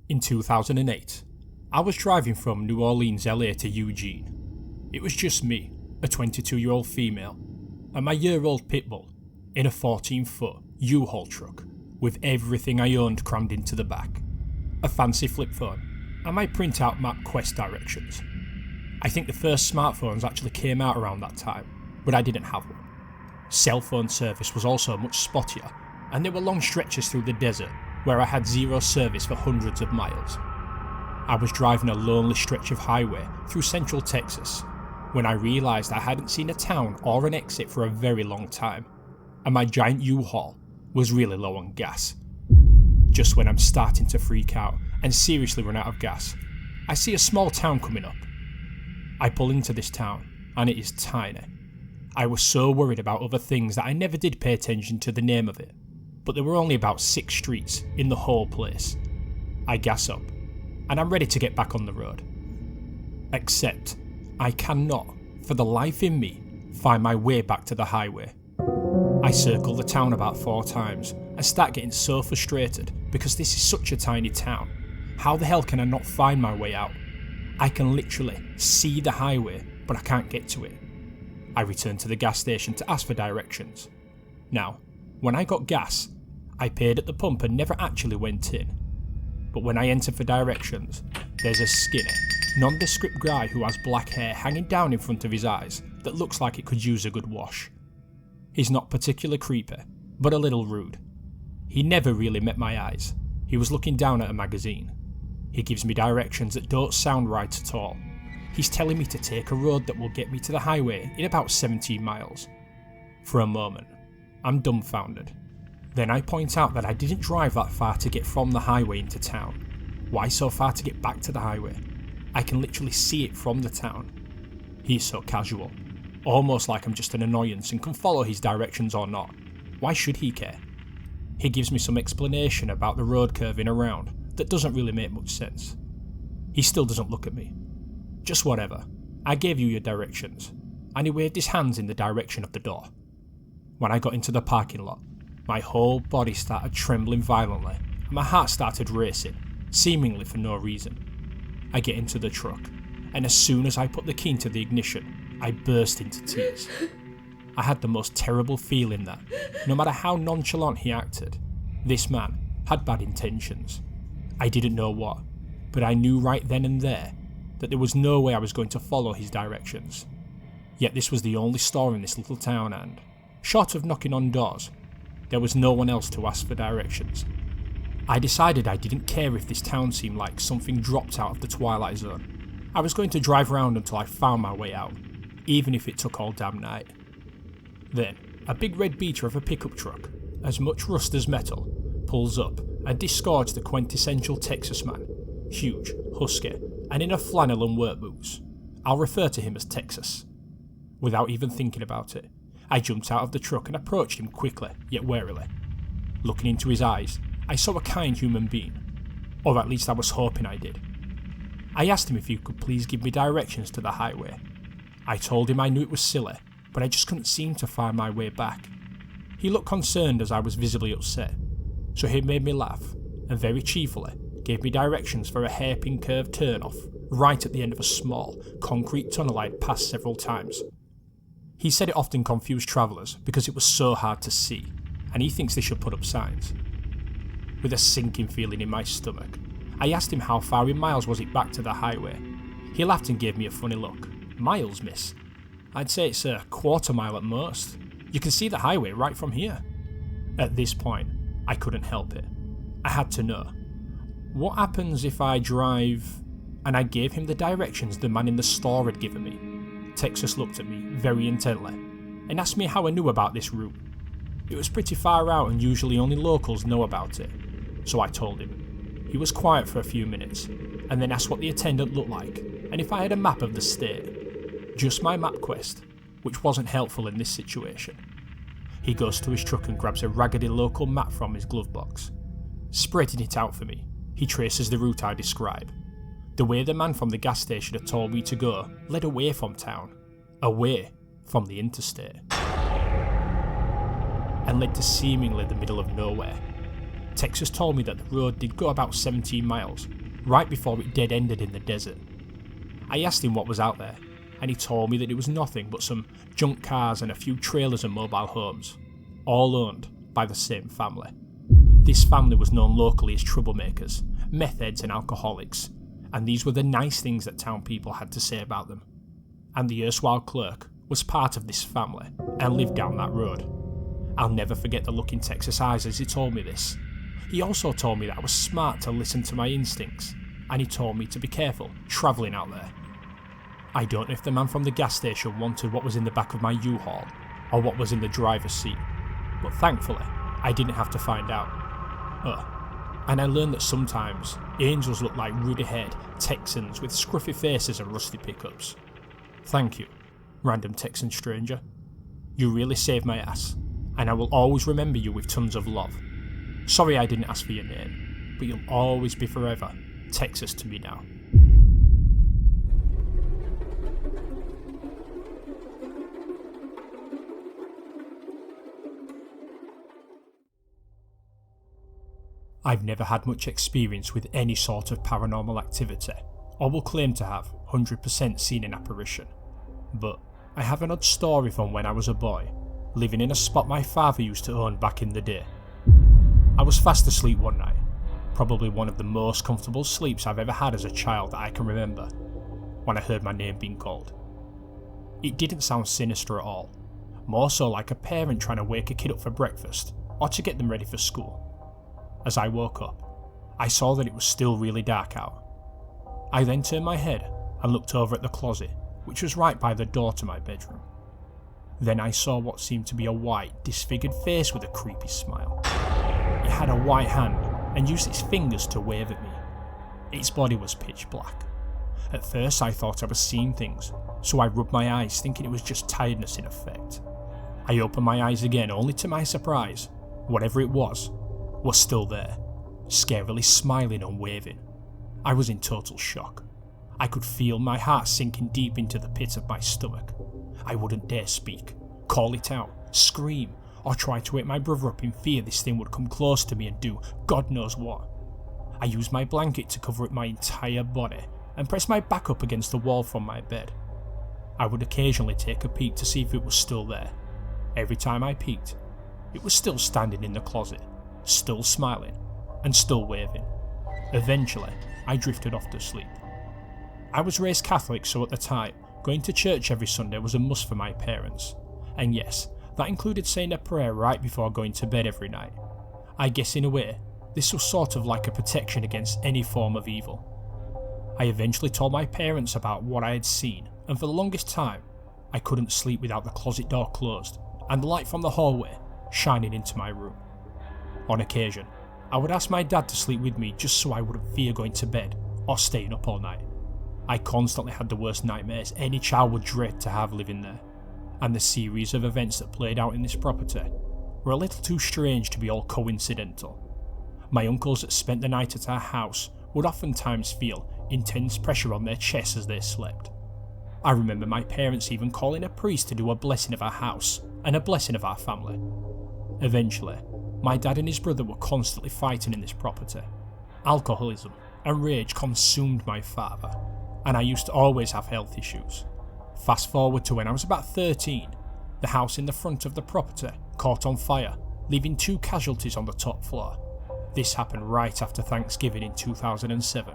In 2008, I was driving from New Orleans, LA to Eugene. It was just me, a 22-year-old female, and my year-old pit bull in a 14-foot U-Haul truck with everything I owned crammed into the back, a fancy flip phone, and my printout MapQuest directions. I think the first smartphones actually came out around that time, but I didn't have one. Cell phone service was also much spottier, and there were long stretches through the desert where I had zero service for hundreds of miles. I was driving a lonely stretch of highway through central Texas when I realised I hadn't seen a town or an exit for a very long time, and my giant U-Haul was really low on gas. Just when I'm starting to freak out and seriously run out of gas, I see a small town coming up. I pull into this town, and it is tiny. I was so worried about other things that I never did pay attention to the name of it, but there were only about 6 streets in the whole place. I gas up, and I'm ready to get back on the road. Except, I cannot, for the life in me, find my way back to the highway. I circle the town about 4 times and start getting so frustrated because this is such a tiny town. How the hell can I not find my way out? I can literally see the highway, but I can't get to it. I return to the gas station to ask for directions. Now, when I got gas, I paid at the pump and never actually went in. But when I enter for directions, there's a skinny, nondescript guy who has black hair hanging down in front of his eyes that looks like it could use a good wash. He's not particularly creepy, but a little rude. He never really met my eyes. He was looking down at a magazine. He gives me directions that don't sound right at all. He's telling me to take a road that will get me to the highway in about 17 miles. For a moment, I'm dumbfounded. Then I point out that I didn't drive that far to get from the highway into town. Why so far to get back to the highway? I can literally see it from the town. He's so casual, almost like I'm just an annoyance and can follow his directions or not. Why should he care? He gives me some explanation about the road curving around that doesn't really make much sense. He still doesn't look at me. Just whatever, I gave you your directions, and he waved his hands in the direction of the door. When I got into the parking lot, my whole body started trembling violently and my heart started racing, seemingly for no reason. I get into the truck, and as soon as I put the key into the ignition, I burst into tears. I had the most terrible feeling that, no matter how nonchalant he acted, this man had bad intentions. I didn't know what, but I knew right then and there that there was no way I was going to follow his directions. Yet this was the only store in this little town and, short of knocking on doors, there was no one else to ask for directions. I decided I didn't care if this town seemed like something dropped out of the Twilight Zone. I was going to drive around until I found my way out, even if it took all damn night. Then, a big red beater of a pickup truck, as much rust as metal, pulls up and disgorges the quintessential Texas man, huge, husky, and in a flannel and work boots. I'll refer to him as Texas. Without even thinking about it, I jumped out of the truck and approached him quickly, yet warily. Looking into his eyes, I saw a kind human being, or at least I was hoping I did. I asked him if he could please give me directions to the highway. I told him I knew it was silly, but I just couldn't seem to find my way back. He looked concerned as I was visibly upset, so he made me laugh, and very cheerfully gave me directions for a hairpin curved turn-off right at the end of a small, concrete tunnel I'd passed several times. He said it often confused travellers because it was so hard to see, and he thinks they should put up signs. With a sinking feeling in my stomach, I asked him how far in miles was it back to the highway. He laughed and gave me a funny look. Miles, miss? I'd say it's a quarter mile at most. You can see the highway right from here. At this point, I couldn't help it. I had to know. What happens if I drive... And I gave him the directions the man in the store had given me. Texas looked at me very intently and asked me how I knew about this route. It was pretty far out and usually only locals know about it, so I told him. He was quiet for a few minutes and then asked what the attendant looked like and if I had a map of the state. Just my MapQuest, which wasn't helpful in this situation. He goes to his truck and grabs a raggedy local map from his glove box. Spreading it out for me, he traces the route I describe. The way the man from the gas station had told me to go led away from town, away from the interstate, and led to seemingly the middle of nowhere. Texas told me that the road did go about 17 miles, right before it dead ended in the desert. I asked him what was out there, and he told me that it was nothing but some junk cars and a few trailers and mobile homes, all owned by the same family. This family was known locally as troublemakers, meth heads and alcoholics, and these were the nice things that town people had to say about them. And the erstwhile clerk was part of this family and lived down that road. I'll never forget the look in Texas' eyes as he told me this. He also told me that I was smart to listen to my instincts, and he told me to be careful travelling out there. I don't know if the man from the gas station wanted what was in the back of my U-Haul or what was in the driver's seat, but thankfully I didn't have to find out. And I learned that sometimes angels look like ruddy-haired Texans with scruffy faces and rusty pickups. Thank you, random Texan stranger. You really saved my ass, and I will always remember you with tons of love. Sorry I didn't ask for your name, but you'll always be forever Texas to me now. I've never had much experience with any sort of paranormal activity, or will claim to have 100% seen an apparition, but I have an odd story from when I was a boy, living in a spot my father used to own back in the day. I was fast asleep one night, probably one of the most comfortable sleeps I've ever had as a child that I can remember, when I heard my name being called. It didn't sound sinister at all, more so like a parent trying to wake a kid up for breakfast, or to get them ready for school. As I woke up, I saw that it was still really dark out. I then turned my head and looked over at the closet, which was right by the door to my bedroom. Then I saw what seemed to be a white, disfigured face with a creepy smile. It had a white hand and used its fingers to wave at me. Its body was pitch black. At first I thought I was seeing things, so I rubbed my eyes thinking it was just tiredness in effect. I opened my eyes again, only to my surprise, whatever it was still there, scarily smiling and waving. I was in total shock. I could feel my heart sinking deep into the pit of my stomach. I wouldn't dare speak, call it out, scream, or try to wake my brother up in fear this thing would come close to me and do God knows what. I used my blanket to cover up my entire body and pressed my back up against the wall from my bed. I would occasionally take a peek to see if it was still there. Every time I peeked, it was still standing in the closet, still smiling, and still waving. Eventually, I drifted off to sleep. I was raised Catholic, so at the time, going to church every Sunday was a must for my parents. And yes, that included saying a prayer right before going to bed every night. I guess in a way, this was sort of like a protection against any form of evil. I eventually told my parents about what I had seen, and for the longest time, I couldn't sleep without the closet door closed and the light from the hallway shining into my room. On occasion, I would ask my dad to sleep with me just so I wouldn't fear going to bed or staying up all night. I constantly had the worst nightmares any child would dread to have living there, and the series of events that played out in this property were a little too strange to be all coincidental. My uncles that spent the night at our house would oftentimes feel intense pressure on their chests as they slept. I remember my parents even calling a priest to do a blessing of our house and a blessing of our family. Eventually, my dad and his brother were constantly fighting in this property. Alcoholism and rage consumed my father, and I used to always have health issues. Fast forward to when I was about 13, the house in the front of the property caught on fire, leaving 2 casualties on the top floor. This happened right after Thanksgiving in 2007.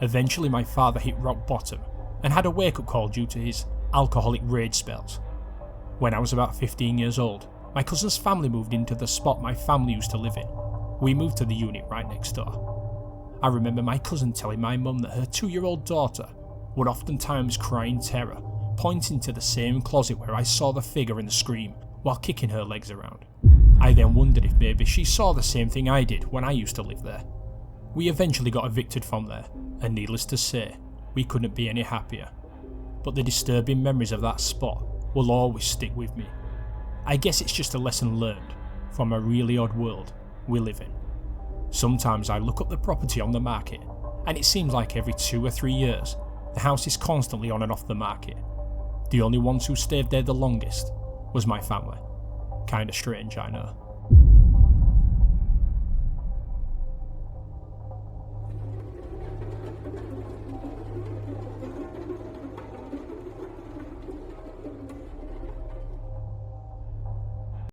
Eventually my father hit rock bottom and had a wake-up call due to his alcoholic rage spells. When I was about 15 years old, my cousin's family moved into the spot my family used to live in. We moved to the unit right next door. I remember my cousin telling my mum that her 2-year-old daughter would oftentimes cry in terror, pointing to the same closet where I saw the figure and scream while kicking her legs around. I then wondered if maybe she saw the same thing I did when I used to live there. We eventually got evicted from there, and needless to say, we couldn't be any happier. But the disturbing memories of that spot will always stick with me. I guess it's just a lesson learned from a really odd world we live in. Sometimes I look up the property on the market, and it seems like every 2 or 3 years, the house is constantly on and off the market. The only ones who stayed there the longest was my family. Kinda strange, I know.